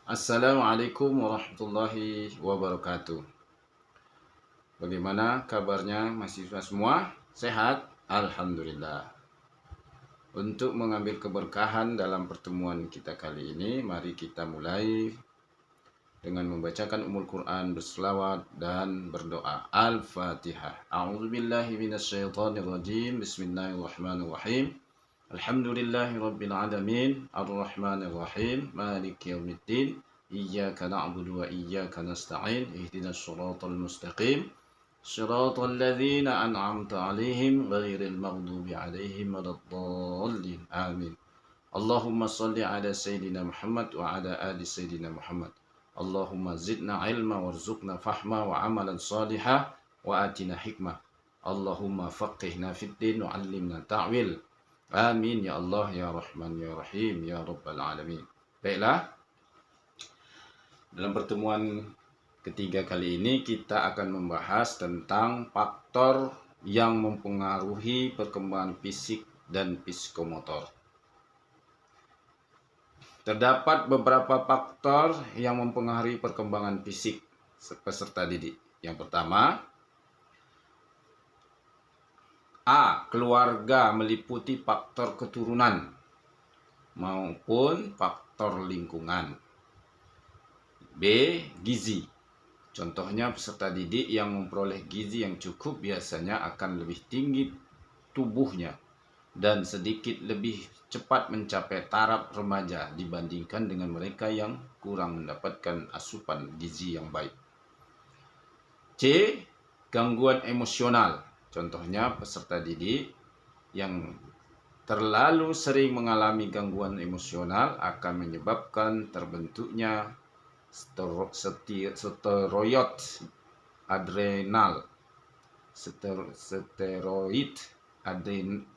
Assalamualaikum warahmatullahi wabarakatuh. Bagaimana kabarnya mahasiswa semua? Sehat? Alhamdulillah. Untuk mengambil keberkahan dalam pertemuan kita kali ini, mari kita mulai dengan membacakan Ummul Quran, berselawat dan berdoa. Al-Fatihah. A'udzubillahi minasyaitonirrajim. Bismillahirrahmanirrahim. Alhamdulillahi rabbil alamin, arrahmanir rahim, maliki yaumiddin. Iyyaka na'budu wa iyyaka nasta'in. Ihdinas shiratal mustaqim. Shiratal ladzina an'amta 'alaihim ghairil maghdubi 'alaihim waladdallin. Amin. Allahumma shalli ala sayyidina Muhammad wa ala ali sayyidina Muhammad. Allahumma zidna ilma warzuqna fahma wa amalan salihah wa atina hikmah. Allahumma faqihna fid din wa 'allimna ta'wil. Amin ya Allah ya Rahman ya Rahim ya Rabbal Alamin. Baiklah, dalam pertemuan ketiga kali ini kita akan membahas tentang faktor yang mempengaruhi perkembangan fisik dan psikomotor. Terdapat beberapa faktor yang mempengaruhi perkembangan fisik peserta didik. Yang pertama, A. Keluarga meliputi faktor keturunan maupun faktor lingkungan. B. Gizi. Contohnya peserta didik yang memperoleh gizi yang cukup biasanya akan lebih tinggi tubuhnya dan sedikit lebih cepat mencapai taraf remaja dibandingkan dengan mereka yang kurang mendapatkan asupan gizi yang baik. C. Gangguan emosional. Contohnya peserta didik yang terlalu sering mengalami gangguan emosional akan menyebabkan terbentuknya steroid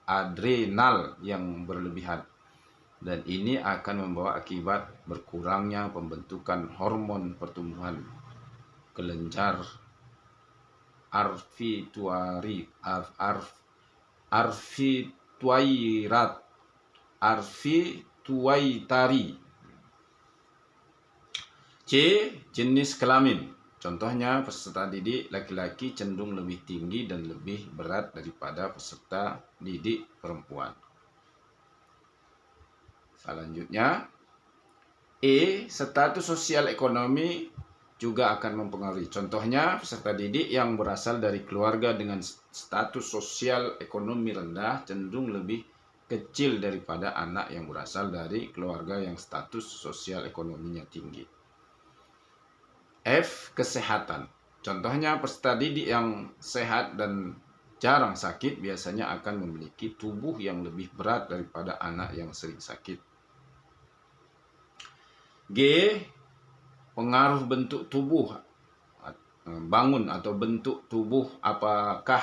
adrenal yang berlebihan, dan ini akan membawa akibat berkurangnya pembentukan hormon pertumbuhan kelenjar arvituitari. C. Jenis kelamin. Contohnya peserta didik laki-laki cenderung lebih tinggi dan lebih berat daripada peserta didik perempuan. Selanjutnya, E. Status sosial ekonomi juga akan mempengaruhi. Contohnya peserta didik yang berasal dari keluarga dengan status sosial ekonomi rendah cenderung lebih kecil daripada anak yang berasal dari keluarga yang status sosial ekonominya tinggi. F. Kesehatan. Contohnya peserta didik yang sehat dan jarang sakit biasanya akan memiliki tubuh yang lebih berat daripada anak yang sering sakit. G. Pengaruh bentuk tubuh, bangun atau bentuk tubuh, apakah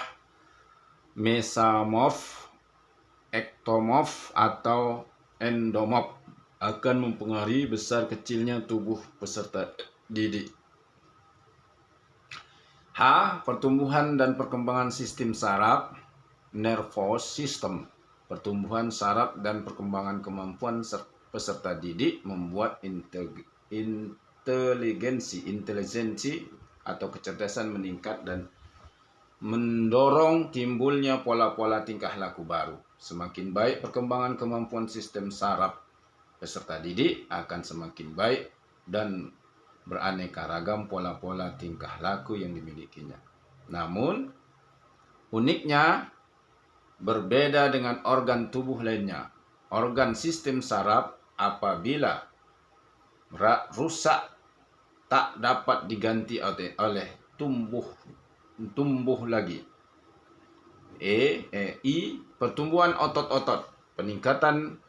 mesomorf, ektomorf, atau endomorf akan mempengaruhi besar kecilnya tubuh peserta didik. H. Pertumbuhan dan perkembangan sistem saraf, nervous system. Pertumbuhan saraf dan perkembangan kemampuan peserta didik membuat intelijensi atau kecerdasan meningkat dan mendorong timbulnya pola-pola tingkah laku baru. Semakin baik perkembangan kemampuan sistem saraf peserta didik, akan semakin baik dan beraneka ragam pola-pola tingkah laku yang dimilikinya. Namun, uniknya berbeda dengan organ tubuh lainnya. Organ sistem saraf apabila rusak tak dapat diganti oleh tumbuh lagi. I. Pertumbuhan otot-otot. Peningkatan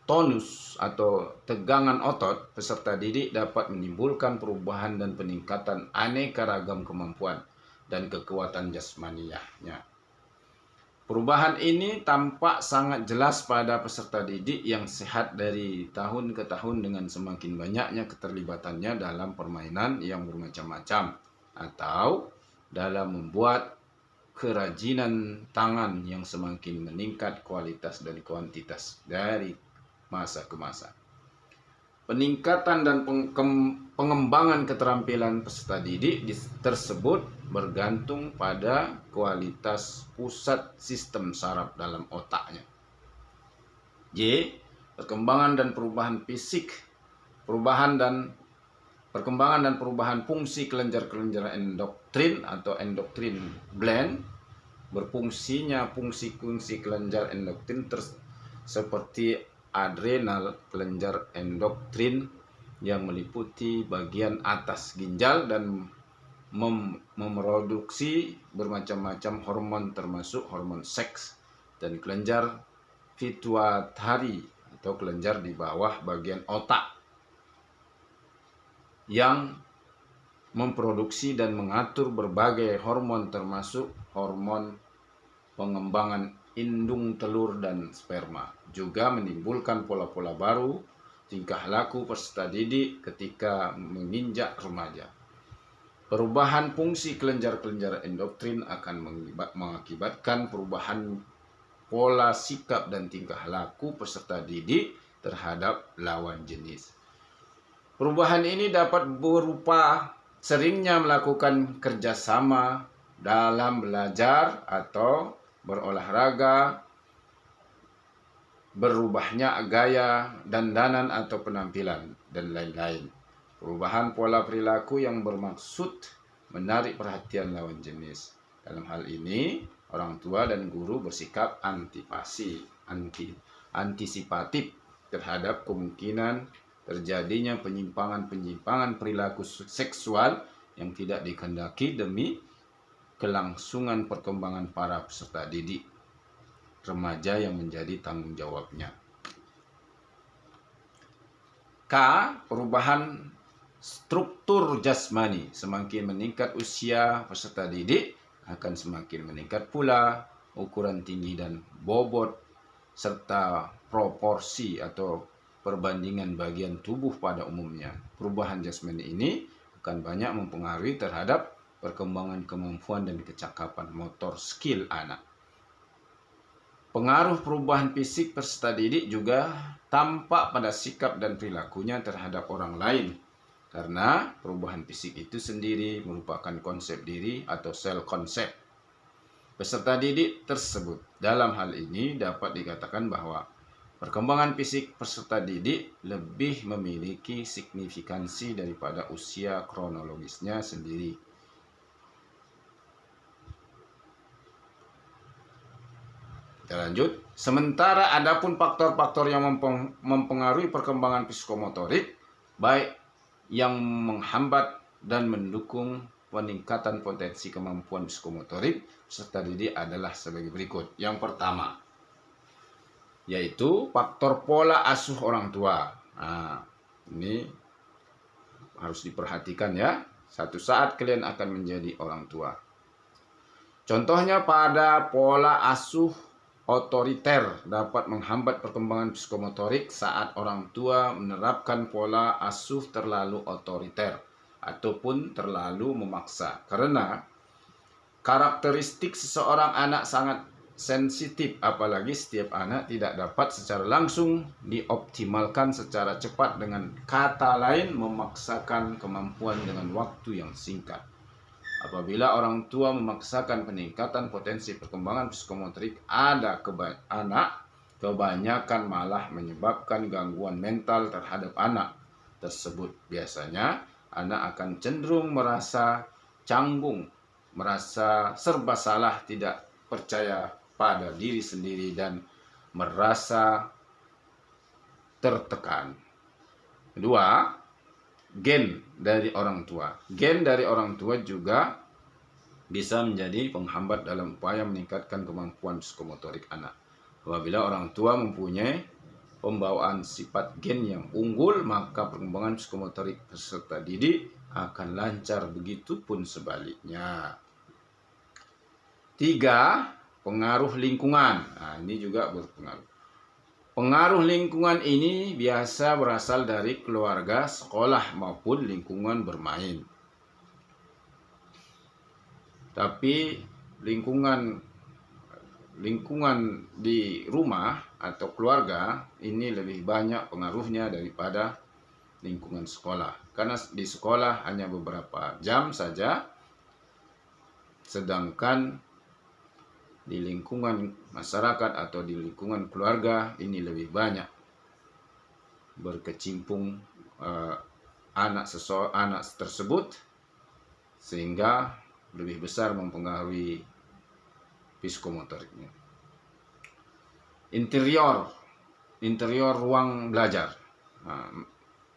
tonus atau tegangan otot peserta didik dapat menimbulkan perubahan dan peningkatan aneka ragam kemampuan dan kekuatan jasmaniahnya. Perubahan ini tampak sangat jelas pada peserta didik yang sehat dari tahun ke tahun dengan semakin banyaknya keterlibatannya dalam permainan yang bermacam-macam atau dalam membuat kerajinan tangan yang semakin meningkat kualitas dan kuantitas dari masa ke masa. peningkatan dan pengembangan keterampilan peserta didik tersebut bergantung pada kualitas pusat sistem saraf dalam otaknya. J. Perkembangan dan perubahan fisik, perkembangan dan perubahan fungsi kelenjar-kelenjar endokrin atau endokrin gland. Berfungsinya fungsi kelenjar endokrin seperti adrenal, kelenjar endokrin yang meliputi bagian atas ginjal dan memproduksi bermacam-macam hormon termasuk hormon seks, dan kelenjar pituitari atau kelenjar di bawah bagian otak yang memproduksi dan mengatur berbagai hormon termasuk hormon pengembangan indung telur dan sperma, juga menimbulkan pola-pola baru tingkah laku peserta didik ketika menginjak remaja. Perubahan fungsi kelenjar-kelenjar endokrin akan mengakibatkan perubahan pola sikap dan tingkah laku peserta didik terhadap lawan jenis. Perubahan ini dapat berupa seringnya melakukan kerjasama dalam belajar atau berolahraga, berubahnya gaya, dandanan atau penampilan, dan lain-lain. Perubahan pola perilaku yang bermaksud menarik perhatian lawan jenis. Dalam hal ini, orang tua dan guru bersikap antisipatif terhadap kemungkinan terjadinya penyimpangan perilaku seksual yang tidak dikehendaki demi kelangsungan perkembangan para peserta didik remaja yang menjadi tanggung jawabnya. K. Perubahan struktur jasmani. Semakin meningkat usia peserta didik, akan semakin meningkat pula ukuran tinggi dan bobot serta proporsi atau perbandingan bagian tubuh pada umumnya. Perubahan jasmani ini akan banyak mempengaruhi terhadap perkembangan kemampuan dan kecakapan motor skill anak. Pengaruh perubahan fisik peserta didik juga tampak pada sikap dan perilakunya terhadap orang lain, karena perubahan fisik itu sendiri merupakan konsep diri atau self concept peserta didik tersebut. Dalam hal ini dapat dikatakan bahwa perkembangan fisik peserta didik lebih memiliki signifikansi daripada usia kronologisnya sendiri. Kita lanjut. Sementara adapun faktor-faktor yang mempengaruhi perkembangan psikomotorik, baik yang menghambat dan mendukung peningkatan potensi kemampuan psikomotorik peserta didik adalah sebagai berikut. Yang pertama, yaitu faktor pola asuh orang tua. Nah, ini harus diperhatikan ya. Satu saat kalian akan menjadi orang tua. Contohnya pada pola asuh otoriter dapat menghambat perkembangan psikomotorik saat orang tua menerapkan pola asuh terlalu otoriter ataupun terlalu memaksa. Karena karakteristik seseorang anak sangat sensitif, apalagi setiap anak tidak dapat secara langsung dioptimalkan secara cepat, dengan kata lain memaksakan kemampuan dengan waktu yang singkat. Apabila orang tua memaksakan peningkatan potensi perkembangan psikomotorik anak, kebanyakan malah menyebabkan gangguan mental terhadap anak tersebut. Biasanya anak akan cenderung merasa canggung, merasa serba salah, tidak percaya pada diri sendiri, dan merasa tertekan. Kedua, gen dari orang tua. Gen dari orang tua juga bisa menjadi penghambat dalam upaya meningkatkan kemampuan psikomotorik anak. Apabila orang tua mempunyai pembawaan sifat gen yang unggul, maka perkembangan psikomotorik peserta didik akan lancar, begitupun sebaliknya. 3. Pengaruh lingkungan. Nah, ini juga berpengaruh. Pengaruh lingkungan ini biasa berasal dari keluarga, sekolah, maupun lingkungan bermain. Tapi lingkungan di rumah atau keluarga ini lebih banyak pengaruhnya daripada lingkungan sekolah. Karena di sekolah hanya beberapa jam saja, sedangkan di lingkungan masyarakat atau di lingkungan keluarga ini lebih banyak berkecimpung anak tersebut, sehingga lebih besar mempengaruhi psikomotoriknya. Interior ruang belajar.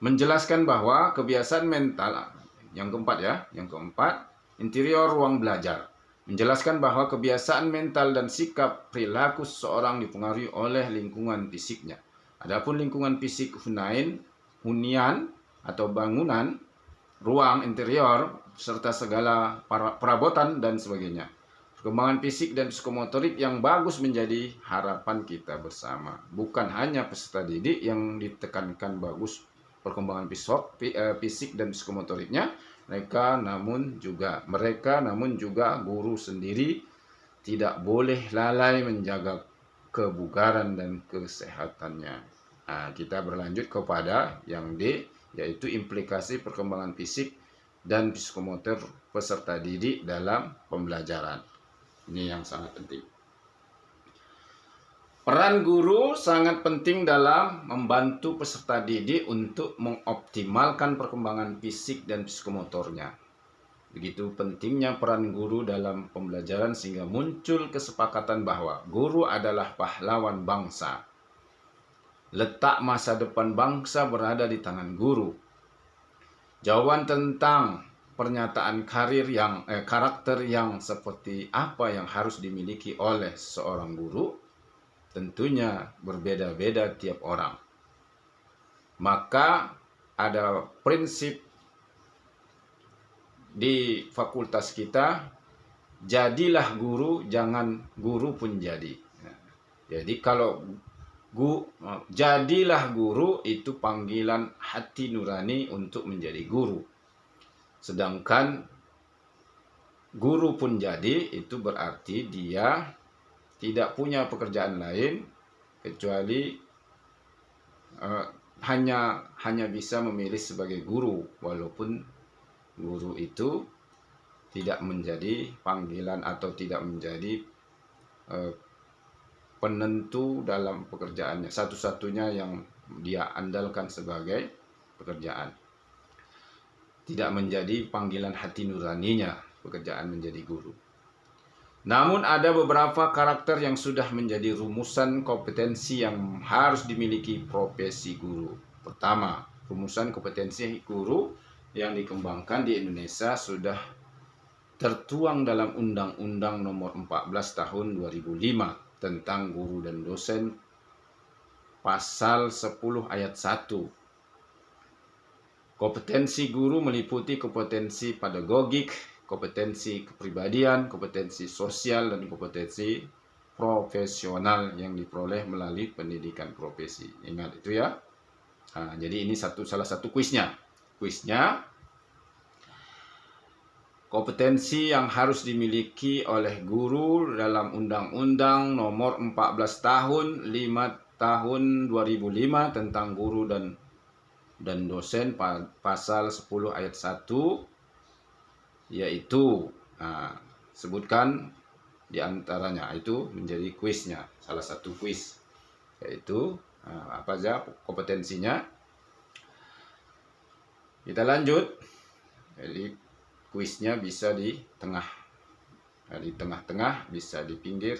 Menjelaskan bahwa kebiasaan mental yang keempat, interior ruang belajar. Menjelaskan bahwa kebiasaan mental dan sikap perilaku seseorang dipengaruhi oleh lingkungan fisiknya. Adapun lingkungan fisik hunian atau bangunan, ruang interior serta segala perabotan dan sebagainya. Perkembangan fisik dan psikomotorik yang bagus menjadi harapan kita bersama. Bukan hanya peserta didik yang ditekankan bagus perkembangan fisik dan psikomotoriknya, mereka namun juga guru sendiri tidak boleh lalai menjaga kebugaran dan kesehatannya. Kita berlanjut kepada yang D, yaitu implikasi perkembangan fisik dan psikomotor peserta didik dalam pembelajaran. Ini yang sangat penting. Peran guru sangat penting dalam membantu peserta didik untuk mengoptimalkan perkembangan fisik dan psikomotornya. Begitu pentingnya peran guru dalam pembelajaran sehingga muncul kesepakatan bahwa guru adalah pahlawan bangsa. Letak masa depan bangsa berada di tangan guru. Jawaban tentang pernyataan karakter yang seperti apa yang harus dimiliki oleh seorang guru tentunya berbeda-beda tiap orang. Maka ada prinsip di fakultas kita, jadilah guru, jangan guru pun jadi. Jadi kalau jadilah guru itu panggilan hati nurani untuk menjadi guru. Sedangkan guru pun jadi itu berarti dia tidak punya pekerjaan lain kecuali hanya bisa memilih sebagai guru, walaupun guru itu tidak menjadi panggilan atau tidak menjadi penentu dalam pekerjaannya, satu-satunya yang dia andalkan sebagai pekerjaan. Tidak menjadi panggilan hati nuraninya pekerjaan menjadi guru. Namun ada beberapa karakter yang sudah menjadi rumusan kompetensi yang harus dimiliki profesi guru. Pertama, rumusan kompetensi guru yang dikembangkan di Indonesia sudah tertuang dalam Undang-Undang Nomor 14 Tahun 2005 tentang guru dan dosen, pasal 10 ayat 1. Kompetensi guru meliputi kompetensi pedagogik, kompetensi kepribadian, kompetensi sosial, dan kompetensi profesional yang diperoleh melalui pendidikan profesi. Ingat itu ya. Jadi ini salah satu kuisnya. Kompetensi yang harus dimiliki oleh guru dalam Undang-Undang Nomor 14 Tahun 2005 tentang guru dan dosen, pasal 10 ayat 1. Yaitu sebutkan di antaranya, itu menjadi kuisnya, salah satu kuis, yaitu apa saja kompetensinya. Kita lanjut. Jadi kuisnya bisa di tengah-tengah, bisa di pinggir,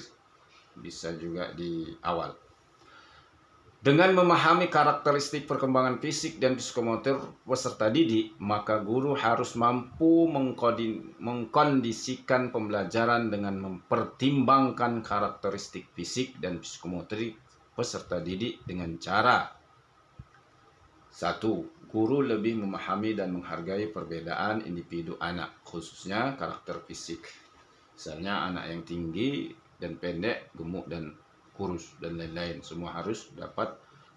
bisa juga di awal. Dengan memahami karakteristik perkembangan fisik dan psikomotor peserta didik, maka guru harus mampu mengkondisikan pembelajaran dengan mempertimbangkan karakteristik fisik dan psikomotorik peserta didik dengan cara: 1. Guru lebih memahami dan menghargai perbedaan individu anak, khususnya karakter fisik. Misalnya anak yang tinggi dan pendek, gemuk dan kurus, dan lain-lain, semua harus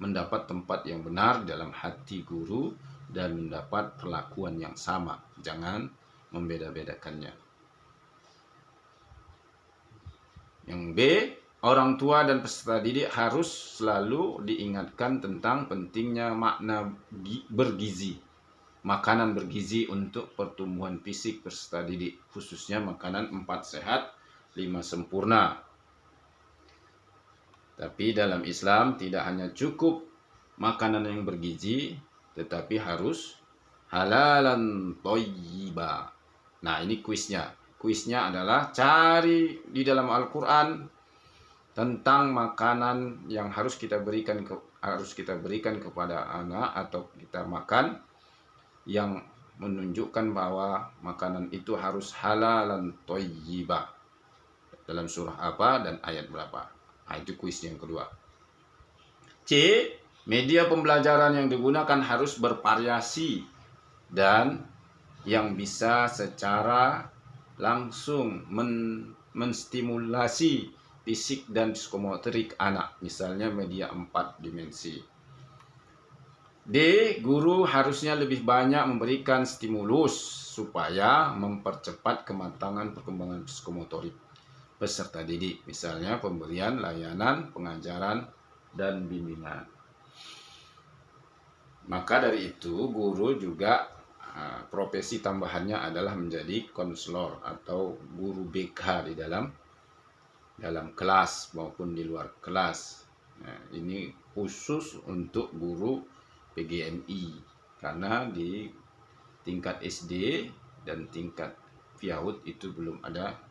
mendapat tempat yang benar dalam hati guru dan mendapat perlakuan yang sama. Jangan membeda-bedakannya. Yang B, orang tua dan peserta didik harus selalu diingatkan tentang pentingnya makna bergizi, makanan bergizi untuk pertumbuhan fisik peserta didik, khususnya makanan 4 sehat 5 sempurna. Tapi dalam Islam tidak hanya cukup makanan yang bergizi, tetapi harus halalan thayyiba. Nah, ini kuisnya. Kuisnya adalah cari di dalam Al-Quran tentang makanan yang harus kita berikan kepada anak atau kita makan, yang menunjukkan bahwa makanan itu harus halalan thayyiba. Dalam surah apa dan ayat berapa. Nah, itu kuis yang kedua. C. Media pembelajaran yang digunakan harus bervariasi dan yang bisa secara langsung menstimulasi fisik dan psikomotorik anak. Misalnya media 4 dimensi. D. Guru harusnya lebih banyak memberikan stimulus supaya mempercepat kematangan perkembangan psikomotorik peserta didik, misalnya pemberian layanan, pengajaran, dan bimbingan. Maka dari itu, guru juga profesi tambahannya adalah menjadi konselor atau guru BK di dalam kelas maupun di luar kelas. Nah, ini khusus untuk guru PGMI, karena di tingkat SD dan tingkat PIAUD itu belum ada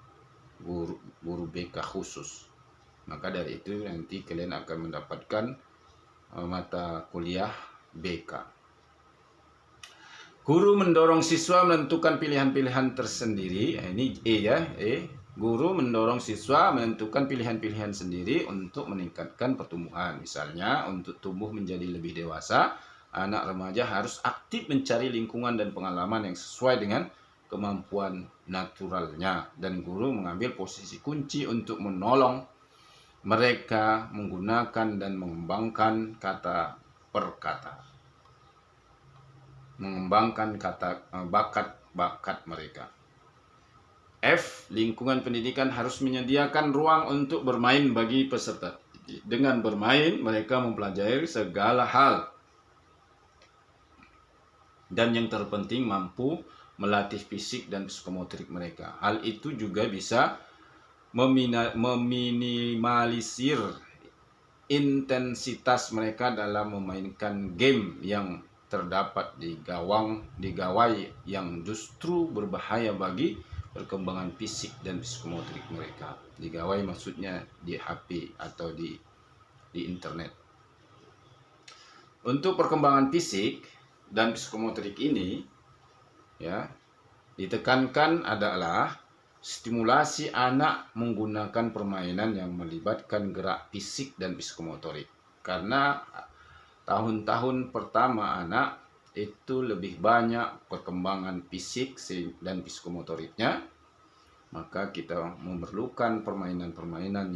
guru BK khusus. Maka dari itu nanti kalian akan mendapatkan mata kuliah BK. Guru mendorong siswa menentukan pilihan-pilihan tersendiri. Ini E ya, E. Guru mendorong siswa menentukan pilihan-pilihan sendiri untuk meningkatkan pertumbuhan. Misalnya untuk tumbuh menjadi lebih dewasa, anak remaja harus aktif mencari lingkungan dan pengalaman yang sesuai dengan kemampuan naturalnya, dan guru mengambil posisi kunci untuk menolong mereka menggunakan dan mengembangkan kata per kata, mengembangkan bakat mereka. F. Lingkungan pendidikan harus menyediakan ruang untuk bermain bagi peserta. Dengan bermain, mereka mempelajari segala hal, dan yang terpenting mampu melatih fisik dan psikomotorik mereka. Hal itu juga bisa meminimalisir intensitas mereka dalam memainkan game yang terdapat di gawai yang justru berbahaya bagi perkembangan fisik dan psikomotorik mereka. Di gawai maksudnya di HP atau di internet. Untuk perkembangan fisik dan psikomotorik ini, ya, ditekankan adalah stimulasi anak menggunakan permainan yang melibatkan gerak fisik dan psikomotorik. Karena tahun-tahun pertama anak itu lebih banyak perkembangan fisik dan psikomotoriknya, maka kita memerlukan permainan-permainan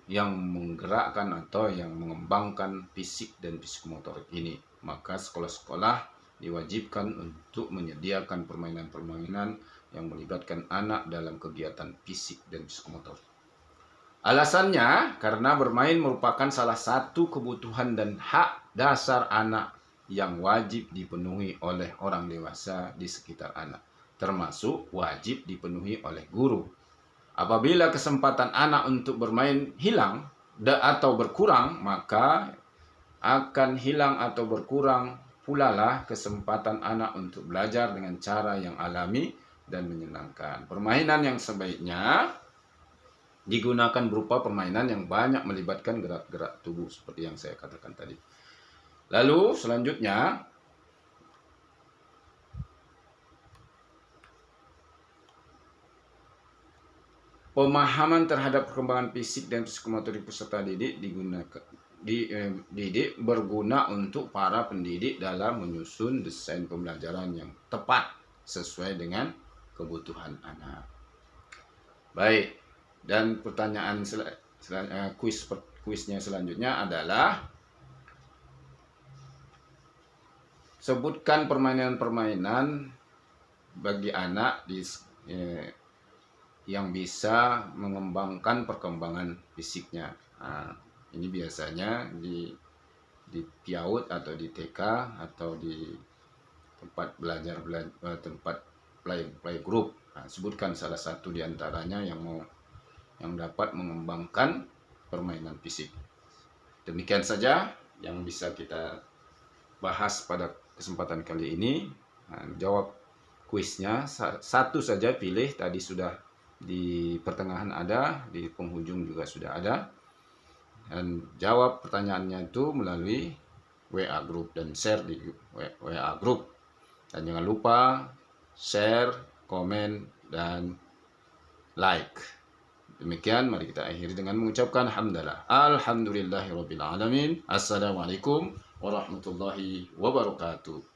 yang menggerakkan atau yang mengembangkan fisik dan psikomotorik ini. Maka sekolah-sekolah diwajibkan untuk menyediakan permainan-permainan yang melibatkan anak dalam kegiatan fisik dan psikomotor. Alasannya karena bermain merupakan salah satu kebutuhan dan hak dasar anak yang wajib dipenuhi oleh orang dewasa di sekitar anak, termasuk wajib dipenuhi oleh guru. Apabila kesempatan anak untuk bermain hilang atau berkurang, maka akan hilang atau berkurang pula lah kesempatan anak untuk belajar dengan cara yang alami dan menyenangkan. Permainan yang sebaiknya digunakan berupa permainan yang banyak melibatkan gerak-gerak tubuh seperti yang saya katakan tadi. Lalu selanjutnya, pemahaman terhadap perkembangan fisik dan psikomotorik peserta didik berguna untuk para pendidik dalam menyusun desain pembelajaran yang tepat sesuai dengan kebutuhan anak. Baik, dan pertanyaan kuisnya selanjutnya adalah sebutkan permainan-permainan bagi anak yang bisa mengembangkan perkembangan fisiknya. Nah, ini biasanya di PIAUD atau di TK atau di tempat belajar, tempat play group. Nah, sebutkan salah satu di antaranya yang dapat mengembangkan permainan fisik. Demikian saja yang bisa kita bahas pada kesempatan kali ini. Nah, jawab kuisnya satu saja pilih, tadi sudah di pertengahan ada, di penghujung juga sudah ada. Dan jawab pertanyaannya itu melalui WA group dan share di WA group. Dan jangan lupa share, komen, dan like. Demikian, mari kita akhiri dengan mengucapkan hamdalah. Alhamdulillahirabbil alamin. Assalamualaikum warahmatullahi wabarakatuh.